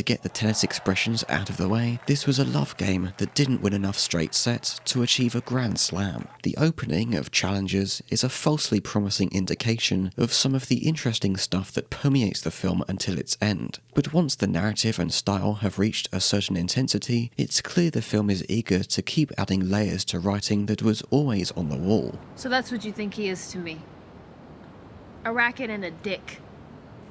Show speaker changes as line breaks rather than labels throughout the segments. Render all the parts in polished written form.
to get the tennis expressions out of the way, this was a love game that didn't win enough straight sets to achieve a grand slam. The opening of Challengers is a falsely promising indication of some of the interesting stuff that permeates the film until its end. But once the narrative and style have reached a certain intensity, it's clear the film is eager to keep adding layers to writing that was always on the wall.
So that's what you think he is to me? A racket and a dick.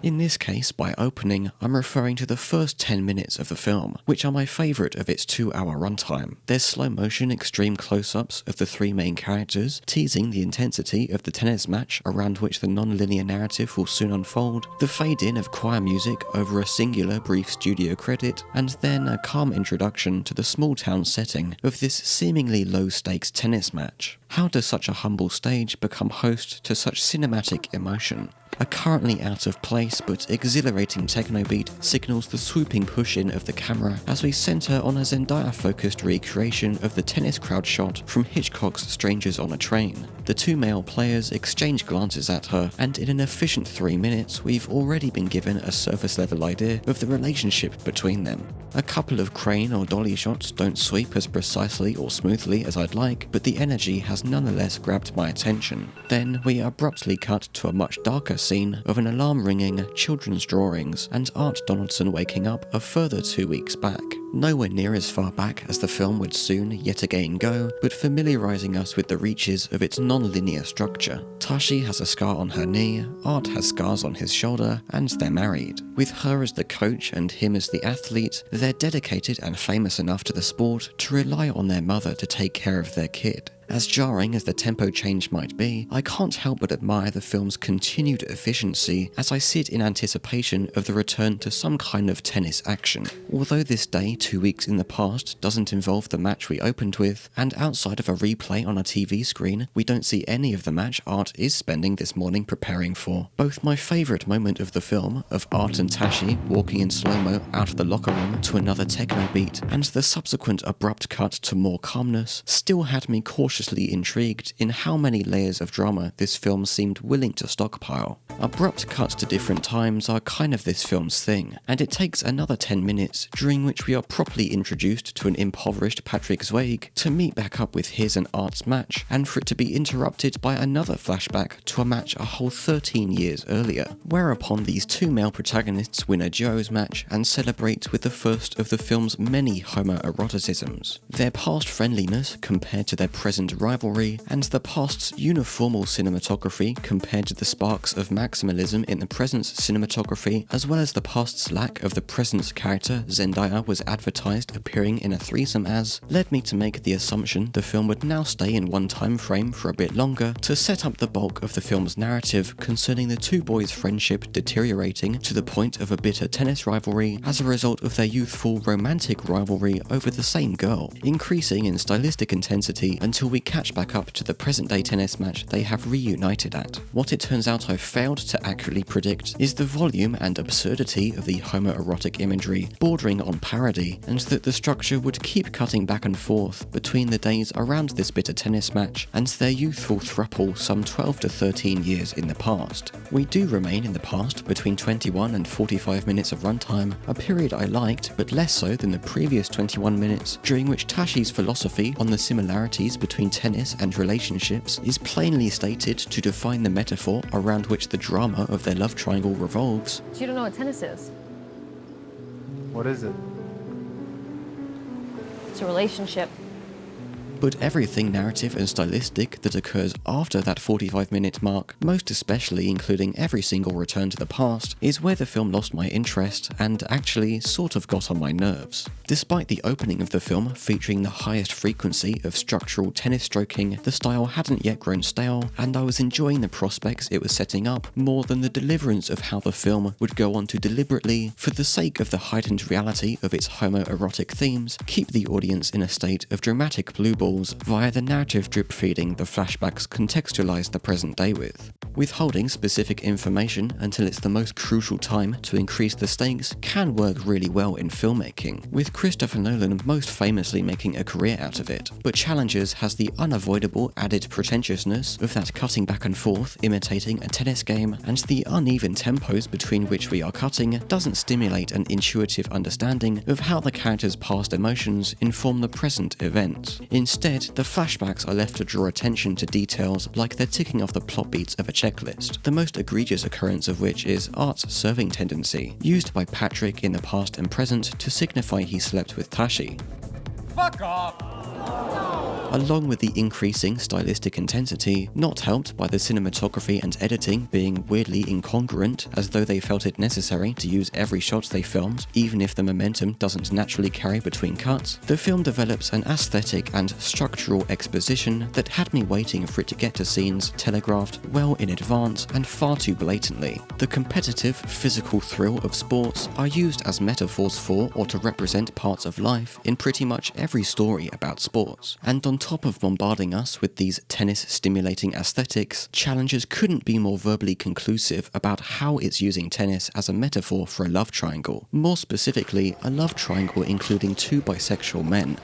In this case, by opening, I'm referring to the first 10 minutes of the film, which are my favourite of its 2-hour runtime. There's slow-motion extreme close-ups of the three main characters, teasing the intensity of the tennis match around which the non-linear narrative will soon unfold, the fade-in of choir music over a singular brief studio credit, and then a calm introduction to the small-town setting of this seemingly low-stakes tennis match. How does such a humble stage become host to such cinematic emotion? A currently out of place but exhilarating techno beat signals the swooping push-in of the camera as we centre on a Zendaya-focused recreation of the tennis crowd shot from Hitchcock's Strangers on a Train. The two male players exchange glances at her, and in an efficient 3 minutes we've already been given a surface-level idea of the relationship between them. A couple of crane or dolly shots don't sweep as precisely or smoothly as I'd like, but the energy has nonetheless grabbed my attention. Then we abruptly cut to a much darker scene of an alarm ringing, children's drawings, and Art Donaldson waking up a further 2 weeks back. Nowhere near as far back as the film would soon yet again go, but familiarising us with the reaches of its non-linear structure. Tashi has a scar on her knee, Art has scars on his shoulder, and they're married. With her as the coach and him as the athlete, they're dedicated and famous enough to the sport to rely on their mother to take care of their kid. As jarring as the tempo change might be, I can't help but admire the film's continued efficiency as I sit in anticipation of the return to some kind of tennis action. Although this day 2 weeks in the past doesn't involve the match we opened with, and outside of a replay on a TV screen, we don't see any of the match Art is spending this morning preparing for. Both my favourite moment of the film, of Art and Tashi walking in slow-mo out of the locker room to another techno beat, and the subsequent abrupt cut to more calmness, still had me cautiously intrigued in how many layers of drama this film seemed willing to stockpile. Abrupt cuts to different times are kind of this film's thing, and it takes another 10 minutes during which we are properly introduced to an impoverished Patrick Zweig to meet back up with his and Art's match, and for it to be interrupted by another flashback to a match a whole 13 years earlier, whereupon these two male protagonists win a duos match and celebrate with the first of the film's many homoeroticisms. Their past friendliness compared to their present rivalry, and the past's uniformal cinematography compared to the sparks of maximalism in the present's cinematography, as well as the past's lack of the present's character Zendaya was advertised appearing in a threesome as, led me to make the assumption the film would now stay in one time frame for a bit longer to set up the bulk of the film's narrative concerning the two boys' friendship deteriorating to the point of a bitter tennis rivalry as a result of their youthful romantic rivalry over the same girl, increasing in stylistic intensity until we catch back up to the present-day tennis match they have reunited at. What it turns out I've failed to accurately predict is the volume and absurdity of the homoerotic imagery, bordering on parody, and that the structure would keep cutting back and forth between the days around this bitter tennis match and their youthful throuple some 12 to 13 years in the past. We do remain in the past between 21 and 45 minutes of runtime, a period I liked, but less so than the previous 21 minutes, during which Tashi's philosophy on the similarities between tennis and relationships is plainly stated to define the metaphor around which the drama of their love triangle revolves.
So you don't know what tennis is?
What is it?
It's a relationship.
But everything narrative and stylistic that occurs after that 45-minute mark, most especially including every single return to the past, is where the film lost my interest and actually sort of got on my nerves. Despite the opening of the film featuring the highest frequency of structural tennis stroking, the style hadn't yet grown stale, and I was enjoying the prospects it was setting up more than the deliverance of how the film would go on to deliberately, for the sake of the heightened reality of its homoerotic themes, keep the audience in a state of dramatic blue ball balls via the narrative drip feeding the flashbacks contextualize the present day with. Withholding specific information until it's the most crucial time to increase the stakes can work really well in filmmaking, with Christopher Nolan most famously making a career out of it, but Challengers has the unavoidable added pretentiousness of that cutting back and forth imitating a tennis game, and the uneven tempos between which we are cutting doesn't stimulate an intuitive understanding of how the character's past emotions inform the present event. Instead, the flashbacks are left to draw attention to details like the ticking off the plot beats of a checklist, the most egregious occurrence of which is Art's serving tendency, used by Patrick in the past and present to signify he slept with Tashi.
Fuck off!
Along with the increasing stylistic intensity, not helped by the cinematography and editing being weirdly incongruent, as though they felt it necessary to use every shot they filmed, even if the momentum doesn't naturally carry between cuts, the film develops an aesthetic and structural exposition that had me waiting for it to get to scenes telegraphed well in advance and far too blatantly. The competitive, physical thrill of sports are used as metaphors for or to represent parts of life in pretty much every story about sports, and on top of bombarding us with these tennis-stimulating aesthetics, Challengers couldn't be more verbally conclusive about how it's using tennis as a metaphor for a love triangle. More specifically, a love triangle including two bisexual men.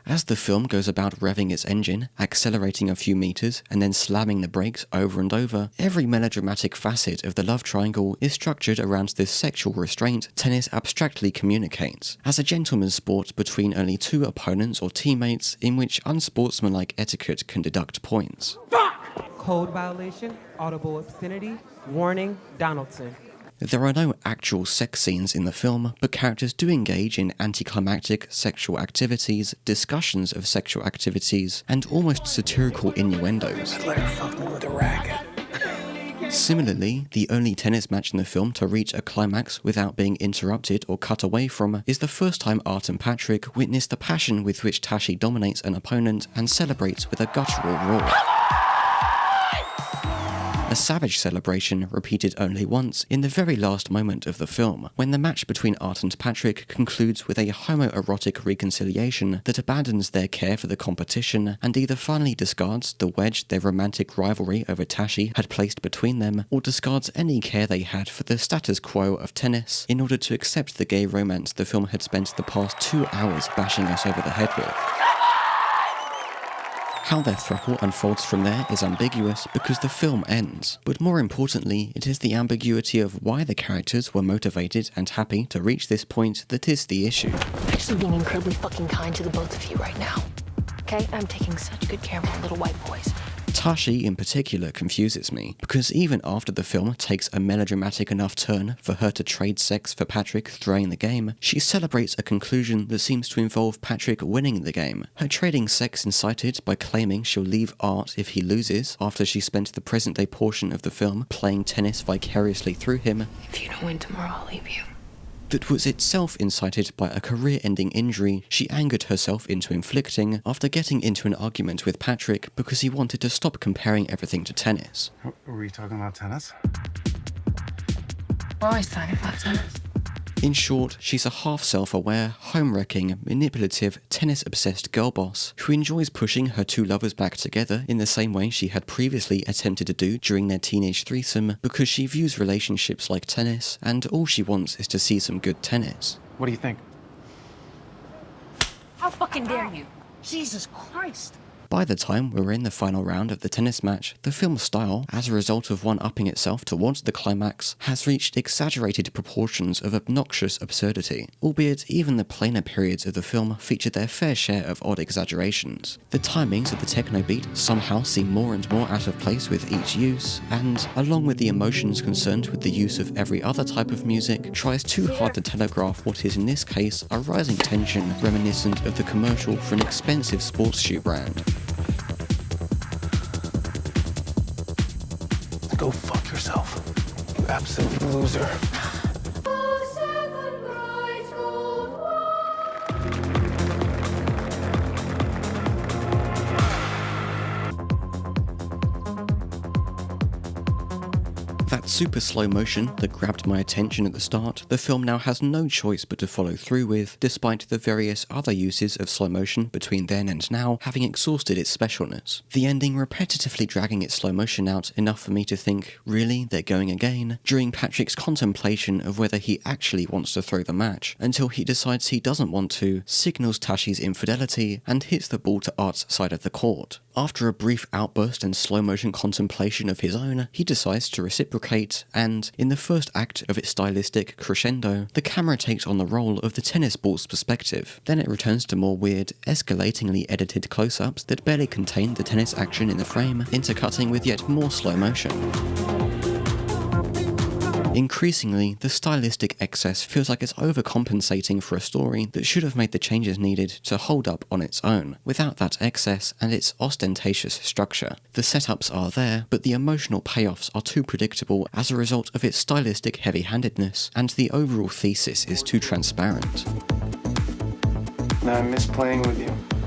As the film goes about revving its engine, accelerating a few meters, and then slamming the brakes over and over, every melodramatic facet of the love triangle is structured around this sexual restraint tennis abstractly communicates, as a gentleman's sport between only two opponents or teammates in which unsportsmanlike etiquette can deduct points.
Code violation, audible obscenity, warning, Donaldson.
There are no actual sex scenes in the film, but characters do engage in anticlimactic sexual activities, discussions of sexual activities, and almost satirical innuendos. Similarly, the only tennis match in the film to reach a climax without being interrupted or cut away from is the first time Art and Patrick witness the passion with which Tashi dominates an opponent and celebrates with a guttural roar. A savage celebration repeated only once in the very last moment of the film, when the match between Art and Patrick concludes with a homoerotic reconciliation that abandons their care for the competition and either finally discards the wedge their romantic rivalry over Tashi had placed between them, or discards any care they had for the status quo of tennis in order to accept the gay romance the film had spent the past 2 hours bashing us over the head with. How their throuple unfolds from there is ambiguous because the film ends, but more importantly, it is the ambiguity of why the characters were motivated and happy to reach this point that is the issue.
I'm actually being incredibly fucking kind to the both of you right now. Okay? I'm taking such good care of my little white boys.
Tashi in particular confuses me, because even after the film takes a melodramatic enough turn for her to trade sex for Patrick throwing the game, she celebrates a conclusion that seems to involve Patrick winning the game. Her trading sex incited by claiming she'll leave Art if he loses after she spent the present-day portion of the film playing tennis vicariously through him.
If you don't win tomorrow, I'll leave you.
That was itself incited by a career-ending injury she angered herself into inflicting after getting into an argument with Patrick because he wanted to stop comparing everything to tennis.
Were we talking about tennis?
We're always talking about tennis.
In short, she's a half-self-aware, home-wrecking, manipulative, tennis-obsessed girl boss who enjoys pushing her two lovers back together in the same way she had previously attempted to do during their teenage threesome because she views relationships like tennis and all she wants is to see some good tennis.
What do you think?
How fucking dare you? Jesus Christ.
By the time we're in the final round of the tennis match, the film's style, as a result of one-upping itself towards the climax, has reached exaggerated proportions of obnoxious absurdity, albeit even the plainer periods of the film feature their fair share of odd exaggerations. The timings of the techno beat somehow seem more and more out of place with each use, and, along with the emotions concerned with the use of every other type of music, tries too hard to telegraph what is in this case a rising tension reminiscent of the commercial for an expensive sports shoe brand.
Go fuck yourself, you absolute loser.
That super slow motion that grabbed my attention at the start, the film now has no choice but to follow through with, despite the various other uses of slow motion between then and now having exhausted its specialness. The ending repetitively dragging its slow motion out enough for me to think, really, they're going again? During Patrick's contemplation of whether he actually wants to throw the match, until he decides he doesn't want to, signals Tashi's infidelity, and hits the ball to Art's side of the court. After a brief outburst and slow motion contemplation of his own, he decides to reciprocate, and, in the first act of its stylistic crescendo, the camera takes on the role of the tennis ball's perspective. Then it returns to more weird, escalatingly edited close-ups that barely contain the tennis action in the frame, intercutting with yet more slow motion. Increasingly, the stylistic excess feels like it's overcompensating for a story that should have made the changes needed to hold up on its own, without that excess and its ostentatious structure. The setups are there, but the emotional payoffs are too predictable as a result of its stylistic heavy-handedness, and the overall thesis is too transparent.
Now I miss playing with you.